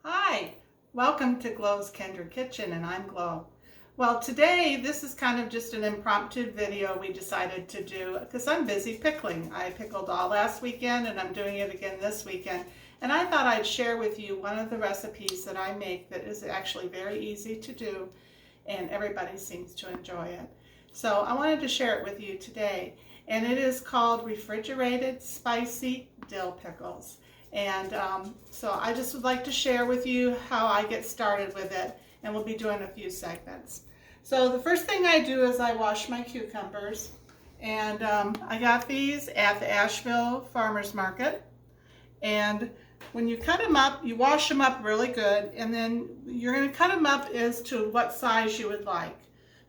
Hi, welcome to Glow's Kindred Kitchen, and I'm Glow. Well, today this is kind of just an impromptu video we decided to do because I'm busy pickling. I pickled all last weekend and I'm doing it again this weekend. And I thought I'd share with you one of the recipes that I make that is actually very easy to do and everybody seems to enjoy it. So I wanted to share it with you today, and it is called refrigerated spicy dill pickles. And so I just would like to share with you how I get started with it, and we'll be doing a few segments. So the first thing I do is I wash my cucumbers, and I got these at the Asheville Farmers Market. And when you cut them up, you wash them up really good, and then you're going to cut them up as to what size you would like.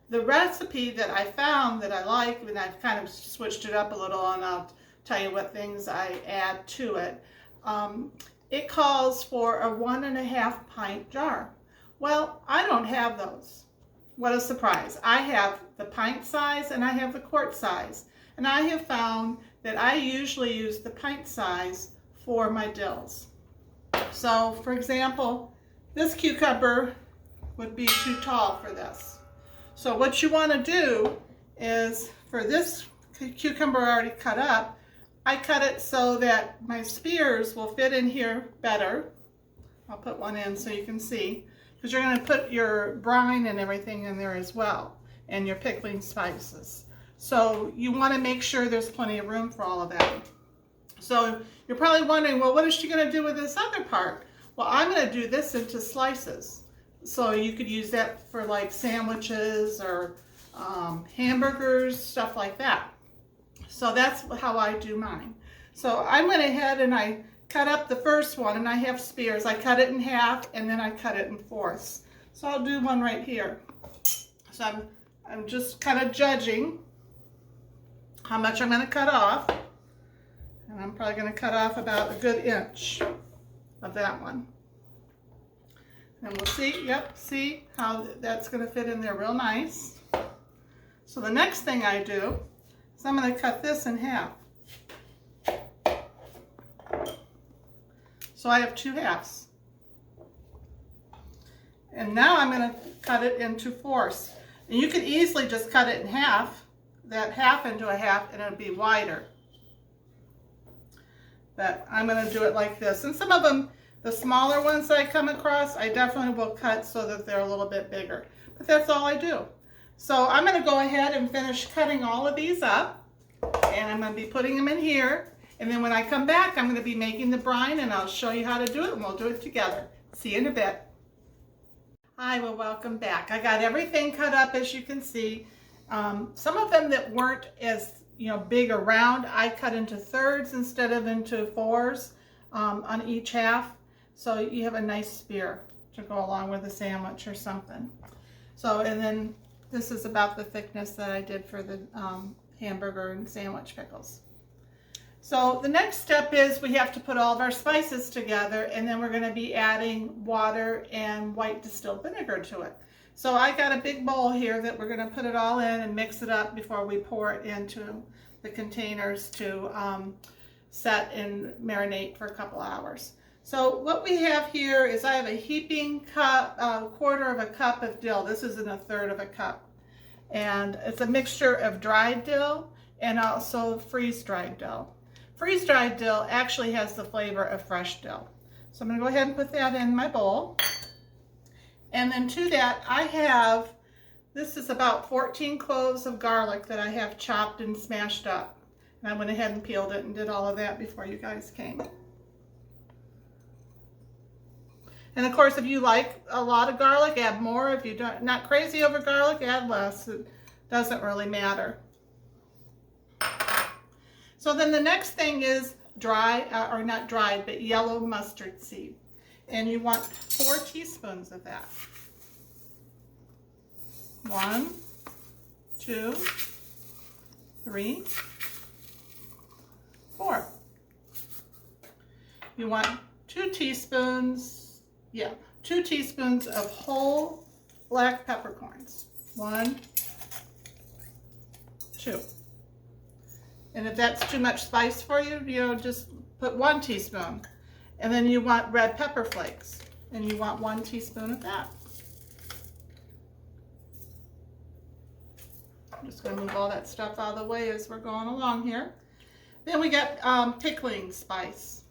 The recipe that I found that I like, and I've kind of switched it up a little, and I'll tell you what things I add to it. It calls for a 1.5 pint jar. Well, I don't have those. What a surprise. I have the pint size and I have the quart size. And I have found that I usually use the pint size for my dills. So, for example, this cucumber would be too tall for this. So what you want to do is, for this cucumber already cut up, I cut it so that my spears will fit in here better. I'll put one in so you can see, because you're going to put your brine and everything in there as well, and your pickling spices. So you want to make sure there's plenty of room for all of that. So you're probably wondering, well, what is she going to do with this other part? Well, I'm going to do this into slices. So you could use that for like sandwiches or hamburgers, stuff like that. So that's how I do mine. So I went ahead and I cut up the first one, and I have spears. I cut it in half and then I cut it in fourths. So I'll do one right here. So I'm just kind of judging how much I'm going to cut off. And I'm probably going to cut off about a good inch of that one. And we'll see, yep, see how that's going to fit in there real nice. So the next thing I do, so I'm going to cut this in half. So I have 2 halves. And now I'm going to cut it into fourths. And you can easily just cut it in half, that half into a half, and it'll be wider. But I'm going to do it like this. And some of them, the smaller ones that I come across, I definitely will cut so that they're a little bit bigger. But that's all I do. So I'm going to go ahead and finish cutting all of these up, and I'm going to be putting them in here, and then when I come back I'm going to be making the brine, and I'll show you how to do it, and we'll do it together. See you in a bit. Hi, well, welcome back. I got everything cut up, as you can see. Some of them that weren't as big or round, I cut into thirds instead of into fours on each half, so you have a nice spear to go along with a sandwich or something. So, and then this is about the thickness that I did for the hamburger and sandwich pickles. So the next step is we have to put all of our spices together, and then we're going to be adding water and white distilled vinegar to it. So I got a big bowl here that we're going to put it all in and mix it up before we pour it into the containers to set and marinate for a couple hours. So what we have here is I have a heaping cup, quarter of a cup of dill. This isn't a third of a cup. And it's a mixture of dried dill and also freeze-dried dill. Freeze-dried dill actually has the flavor of fresh dill. So I'm going to go ahead and put that in my bowl. And then to that I have, this is about 14 cloves of garlic that I have chopped and smashed up. And I went ahead and peeled it and did all of that before you guys came. And of course, if you like a lot of garlic, add more. If you're not crazy over garlic, add less. It doesn't really matter. So then the next thing is or not dried, but yellow mustard seed. And you want 4 teaspoons of that. 1, 2, 3, 4. You want 2 teaspoons. Yeah, 2 teaspoons of whole black peppercorns. 1, 2. And if that's too much spice for you, just put 1 teaspoon. And then you want red pepper flakes. and you want 1 teaspoon of that. I'm just going to move all that stuff out of the way as we're going along here. Then we got pickling spice.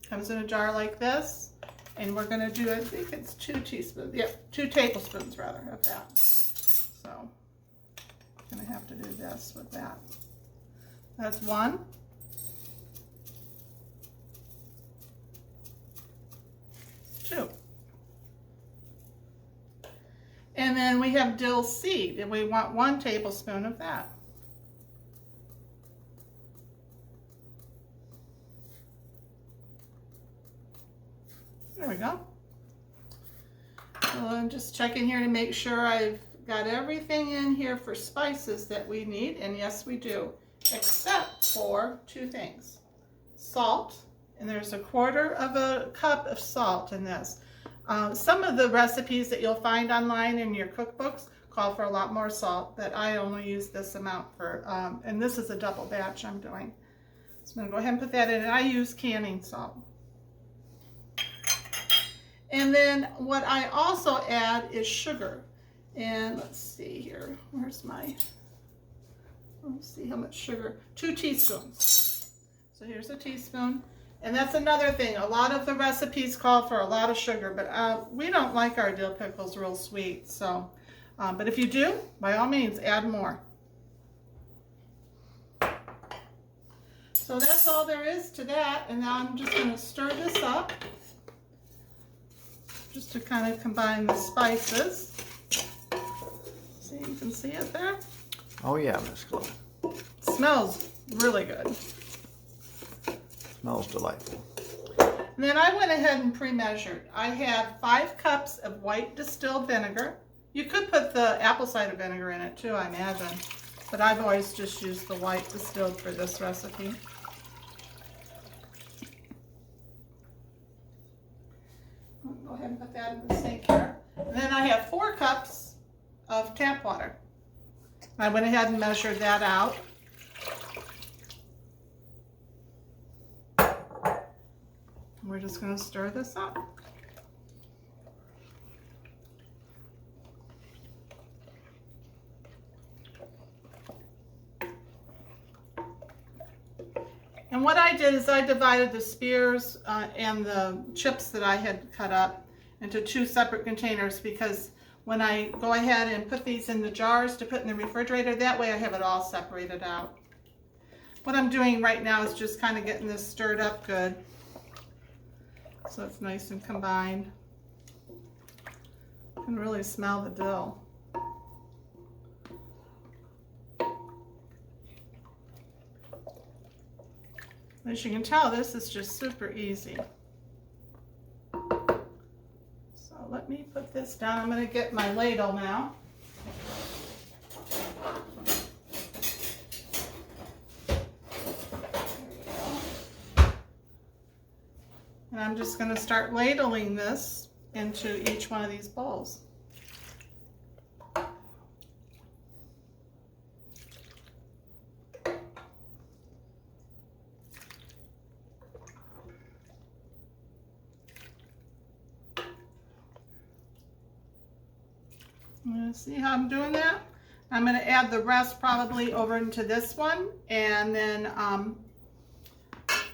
Comes in a jar like this, and we're going to do, I think it's 2 teaspoons, yeah, 2 tablespoons rather of that. So I'm going to have to do this with that. That's 1. 2. And then we have dill seed, and we want 1 tablespoon of that. There we go. So I'm just checking here to make sure I've got everything in here for spices that we need, and yes we do, except for 2 things. Salt, and there's 1/4 of a cup of salt in this. Some of the recipes that you'll find online in your cookbooks call for a lot more salt, but I only use this amount for, and this is a double batch I'm doing. So I'm going to go ahead and put that in, and I use canning salt. And then what I also add is sugar. And let's see here, let's see how much sugar, 2 teaspoons. So here's a teaspoon. And that's another thing, a lot of the recipes call for a lot of sugar, but we don't like our dill pickles real sweet. So, but if you do, by all means, add more. So that's all there is to that. And now I'm just going to stir this up, just to kind of combine the spices. See, you can see it there? Oh yeah, Miss Chloe. It smells really good. Smells delightful. And then I went ahead and pre-measured. I had 5 cups of white distilled vinegar. You could put the apple cider vinegar in it too, I imagine. But I've always just used the white distilled for this recipe. I'll go ahead and put that in the sink here. And then I have 4 cups of tap water. I went ahead and measured that out. We're just going to stir this up. And what I did is I divided the spears and the chips that I had cut up into 2 separate containers, because when I go ahead and put these in the jars to put in the refrigerator, that way I have it all separated out. What I'm doing right now is just kind of getting this stirred up good, so it's nice and combined. You can really smell the dill. As you can tell, this is just super easy. So let me put this down. I'm going to get my ladle now. And I'm just going to start ladling this into each one of these bowls. See how I'm doing that? I'm going to add the rest probably over into this one, and then in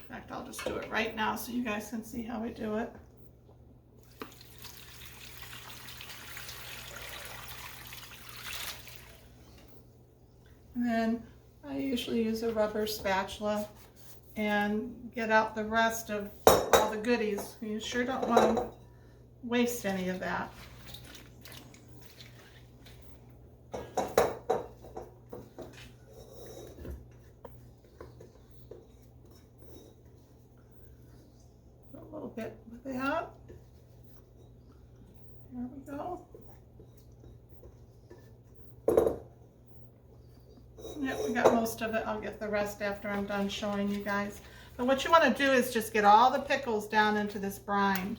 fact I'll just do it right now so you guys can see how I do it. And then I usually use a rubber spatula and get out the rest of all the goodies. You sure don't want to waste any of that. A little bit with that. There we go. Yep, we got most of it. I'll get the rest after I'm done showing you guys. But what you want to do is just get all the pickles down into this brine.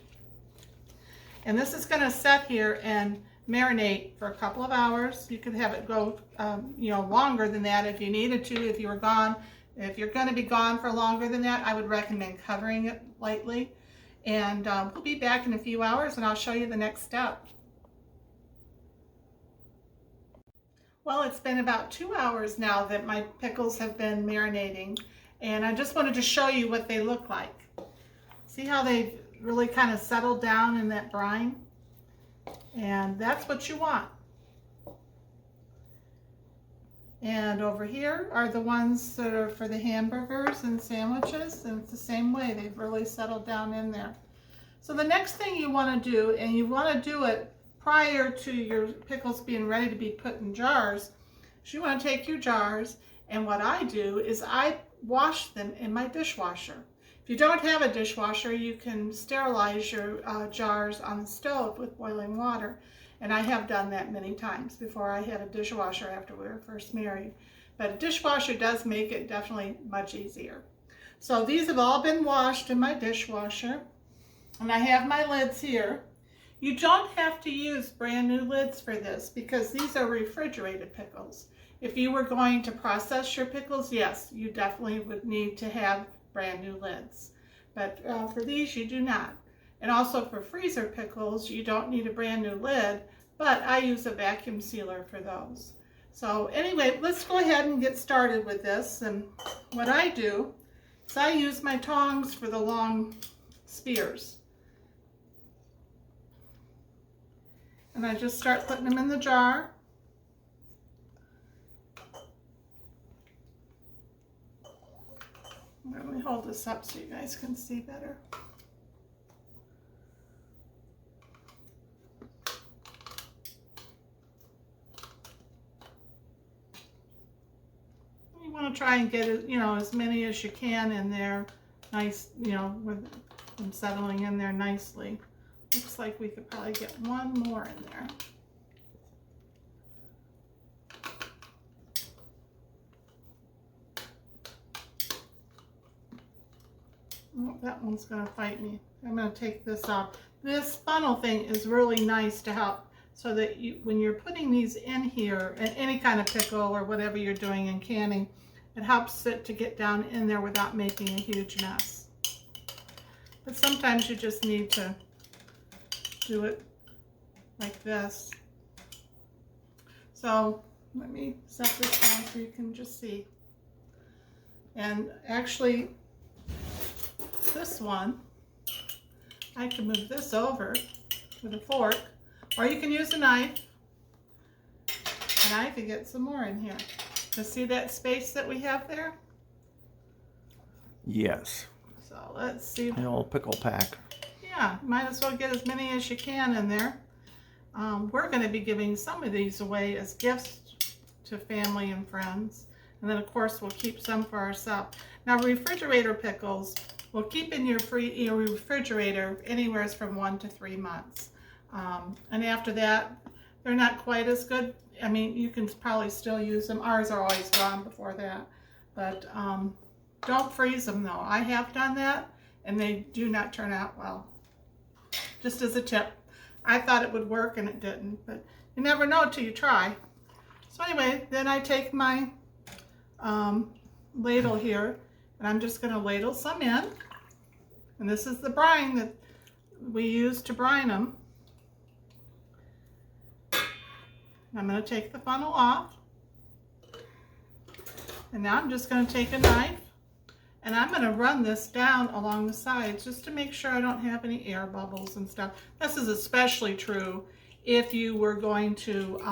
And this is going to set here and marinate for a couple of hours. You could have it go, longer than that if you needed to, if you were gone. If you're going to be gone for longer than that, I would recommend covering it lightly. And we'll be back in a few hours and I'll show you the next step. Well, it's been about 2 hours now that my pickles have been marinating, and I just wanted to show you what they look like. See how they've really kind of settled down in that brine? And that's what you want. And over here are the ones that are for the hamburgers and sandwiches, and it's the same way. They've really settled down in there. So the next thing you want to do, and you want to do it prior to your pickles being ready to be put in jars, is you want to take your jars, and what I do is I wash them in my dishwasher. If you don't have a dishwasher, you can sterilize your jars on the stove with boiling water. And I have done that many times before I had a dishwasher after we were first married. But a dishwasher does make it definitely much easier. So these have all been washed in my dishwasher. And I have my lids here. You don't have to use brand new lids for this because these are refrigerated pickles. If you were going to process your pickles, yes, you definitely would need to have brand new lids. But for these, you do not. And also for freezer pickles, you don't need a brand new lid, but I use a vacuum sealer for those. So anyway, let's go ahead and get started with this. And what I do is I use my tongs for the long spears. And I just start putting them in the jar. Let me hold this up so you guys can see better. You want to try and get it, as many as you can in there, nice, with them settling in there nicely. Looks like we could probably get one more in there. Oh, that one's going to fight me. I'm going to take this off. This funnel thing is really nice to help so that when you're putting these in here, in any kind of pickle or whatever you're doing in canning, it helps it to get down in there without making a huge mess. But sometimes you just need to do it like this. So let me set this down so you can just see. And actually, this one, I can move this over with a fork, or you can use a knife, and I could get some more in here. To see that space that we have there? Yes. So let's see. The old pickle pack. Yeah, might as well get as many as you can in there. We're going to be giving some of these away as gifts to family and friends. And then, of course, we'll keep some for ourselves. Now, refrigerator pickles will keep in your refrigerator anywhere from 1 to 3 months. And after that, they're not quite as good. I mean, you can probably still use them. Ours are always gone before that. But don't freeze them, though. I have done that, and they do not turn out well. Just as a tip. I thought it would work, and it didn't. But you never know till you try. So anyway, then I take my ladle here, and I'm just going to ladle some in. And this is the brine that we use to brine them. I'm going to take the funnel off. And now I'm just going to take a knife, and I'm going to run this down along the sides just to make sure I don't have any air bubbles and stuff. This is especially true if you were going to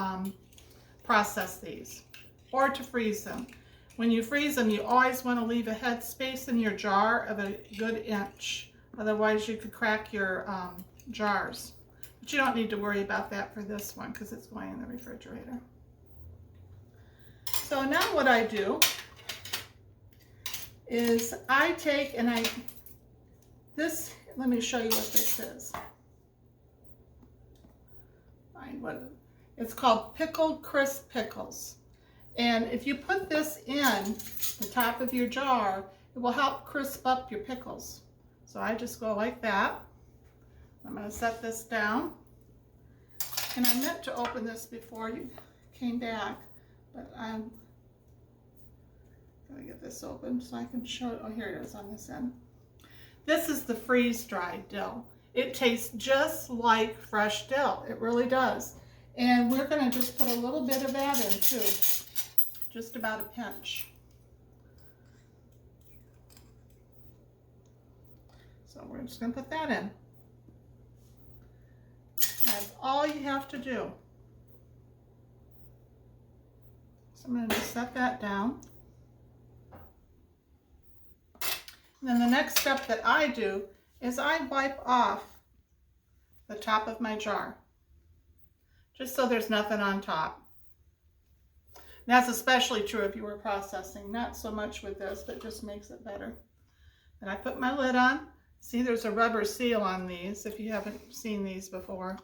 process these or to freeze them. When you freeze them, you always want to leave a head space in your jar of a good inch. Otherwise, you could crack your jars. But you don't need to worry about that for this one because it's going in the refrigerator. So now what I do is I take and let me show you what this is. Find what it's called, pickled crisp pickles. And if you put this in the top of your jar, it will help crisp up your pickles. So I just go like that. I'm going to set this down. And I meant to open this before you came back, but I'm going to get this open so I can show it. Oh, here it is on this end. This is the freeze-dried dill. It tastes just like fresh dill. It really does. And we're going to just put a little bit of that in too. Just about a pinch. So we're just going to put that in. That's all you have to do. So I'm going to just set that down. And then the next step that I do is I wipe off the top of my jar, just so there's nothing on top. And that's especially true if you were processing, not so much with this, but it just makes it better. And I put my lid on. See, there's a rubber seal on these if you haven't seen these before.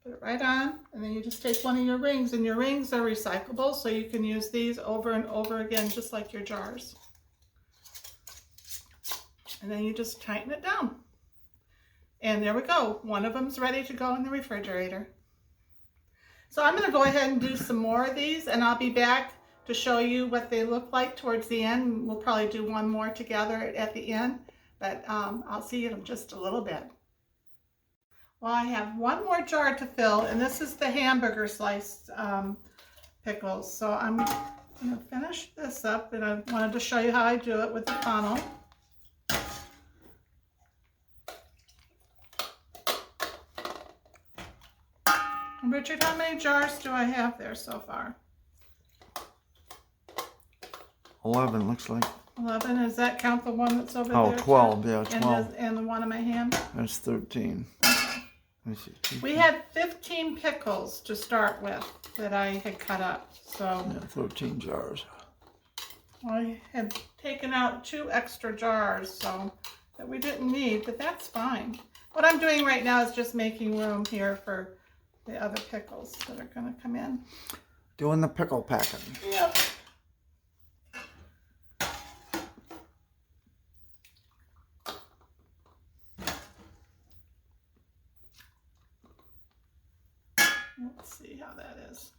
Put it right on, and then you just take one of your rings, and your rings are recyclable, so you can use these over and over again, just like your jars. And then you just tighten it down. And there we go. One of them's ready to go in the refrigerator. So I'm going to go ahead and do some more of these, and I'll be back to show you what they look like towards the end. We'll probably do one more together at the end, but I'll see you in just a little bit. Well, I have one more jar to fill, and this is the hamburger sliced pickles. So I'm going to finish this up, and I wanted to show you how I do it with the funnel. Richard, how many jars do I have there so far? 11 looks like. 11, does that count the one that's over Oh, there? 12, yeah, 12. And the one in my hand? That's 13. Okay. Let me see. We had 15 pickles to start with that I had cut up. So Yeah, 13 jars. I had taken out 2 extra jars so that we didn't need, but that's fine. What I'm doing right now is just making room here for the other pickles that are going to come in. Doing the pickle packing. Yep. Let's see how that is.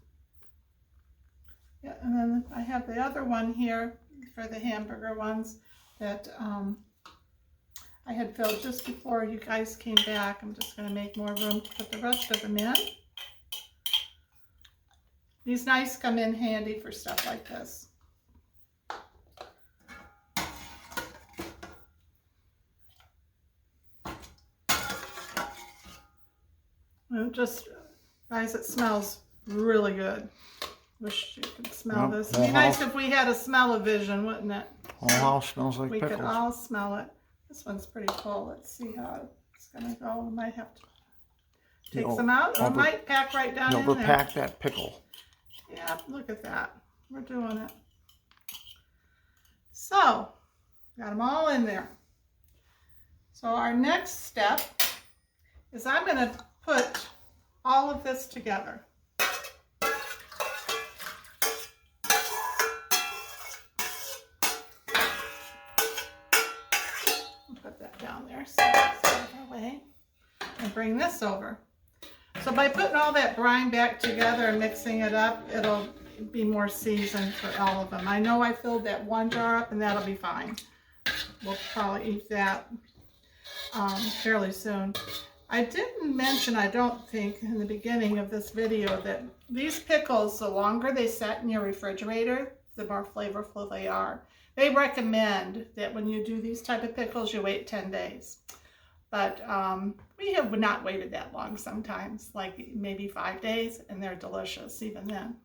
Yeah, and then I have the other one here for the hamburger ones that I had filled just before you guys came back. I'm just going to make more room to put the rest of them in. These knives come in handy for stuff like this. And just, guys, it smells really good. Wish you could smell this. It'd be nice if we had a smell-o-vision, wouldn't it? Whole house smells like pickles. We could all smell it. This one's pretty full. Let's see how it's going to go. We might have to take some out, or might pack right down in there. Overpack that pickle. Yeah, look at that. We're doing it. So, got them all in there. So our next step is I'm going to put all of this together. Put that down there so it's out of our way. And bring this over. So by putting all that brine back together and mixing it up, it'll be more seasoned for all of them. I know I filled that one jar up and that'll be fine. We'll probably eat that fairly soon. I didn't mention, I don't think, in the beginning of this video that these pickles, the longer they set in your refrigerator, the more flavorful they are. They recommend that when you do these type of pickles, you wait 10 days. But we have not waited that long sometimes, like maybe 5 days, and they're delicious even then.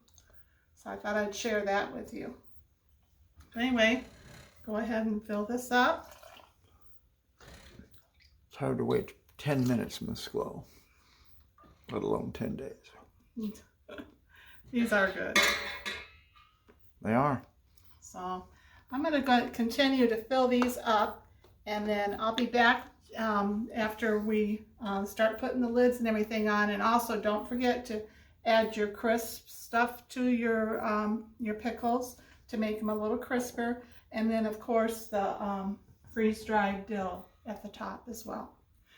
So I thought I'd share that with you. Anyway, go ahead and fill this up. It's hard to wait 10 minutes, Miss Glow, let alone 10 days. These are good. They are. So I'm going to continue to fill these up, and then I'll be back after we start putting the lids and everything on. And also don't forget to add your crisp stuff to your pickles to make them a little crisper. And then of course the freeze-dried dill at the top as well.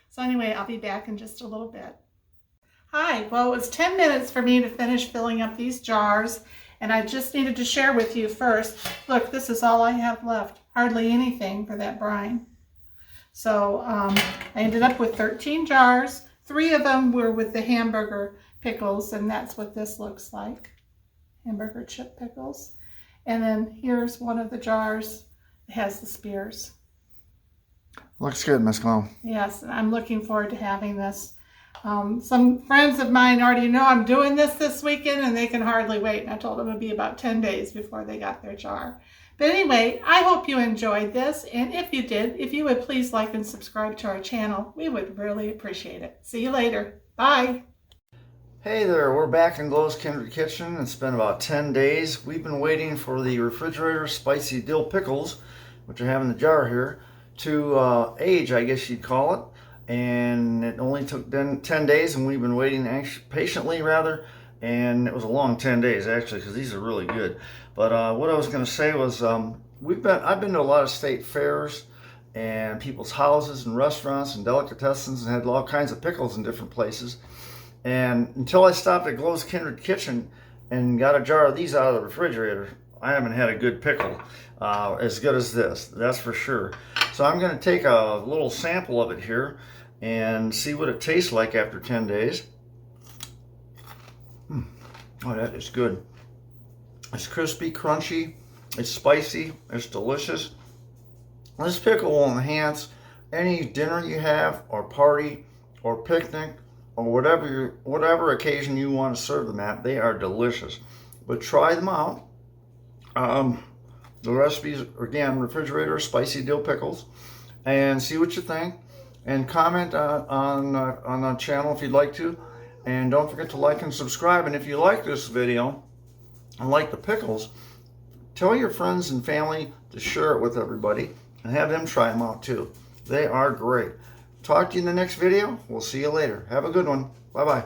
So anyway, I'll be back in just a little bit. Hi, well, it was 10 minutes for me to finish filling up these jars, and I just needed to share with you first. Look, this is all I have left. Hardly anything for that brine. So I ended up with 13 jars. 3 of them were with the hamburger pickles, and that's what this looks like. Hamburger chip pickles. And then here's one of the jars that has the spears. Looks good, Miss Glow. Yes, I'm looking forward to having this. Some friends of mine already know I'm doing this weekend, and they can hardly wait. And I told them it would be about 10 days before they got their jar. But anyway, I hope you enjoyed this. And if you did, if you would please like and subscribe to our channel, we would really appreciate it. See you later. Bye. Hey there, we're back in Glow's Kindred Kitchen. It's been about 10 days. We've been waiting for the refrigerator spicy dill pickles, which I have in the jar here, to age, I guess you'd call it. And it only took 10 days, and we've been waiting patiently, rather. And it was a long 10 days, actually, because these are really good. But what I was going to say was I've been to a lot of state fairs and people's houses and restaurants and delicatessens and had all kinds of pickles in different places. And until I stopped at Glow's Kindred Kitchen and got a jar of these out of the refrigerator, I haven't had a good pickle as good as this, that's for sure. So I'm going to take a little sample of it here and see what it tastes like after 10 days. Oh, that is good. It's crispy, crunchy, it's spicy, it's delicious. This pickle will enhance any dinner you have, or party, or picnic, or whatever occasion you want to serve them at. They are delicious. But try them out. The recipes, again, refrigerator spicy dill pickles, and see what you think. And comment on the channel if you'd like to. And don't forget to like and subscribe. And if you like this video and like the pickles, tell your friends and family to share it with everybody and have them try them out too. They are great. Talk to you in the next video. We'll see you later. Have a good one. Bye-bye.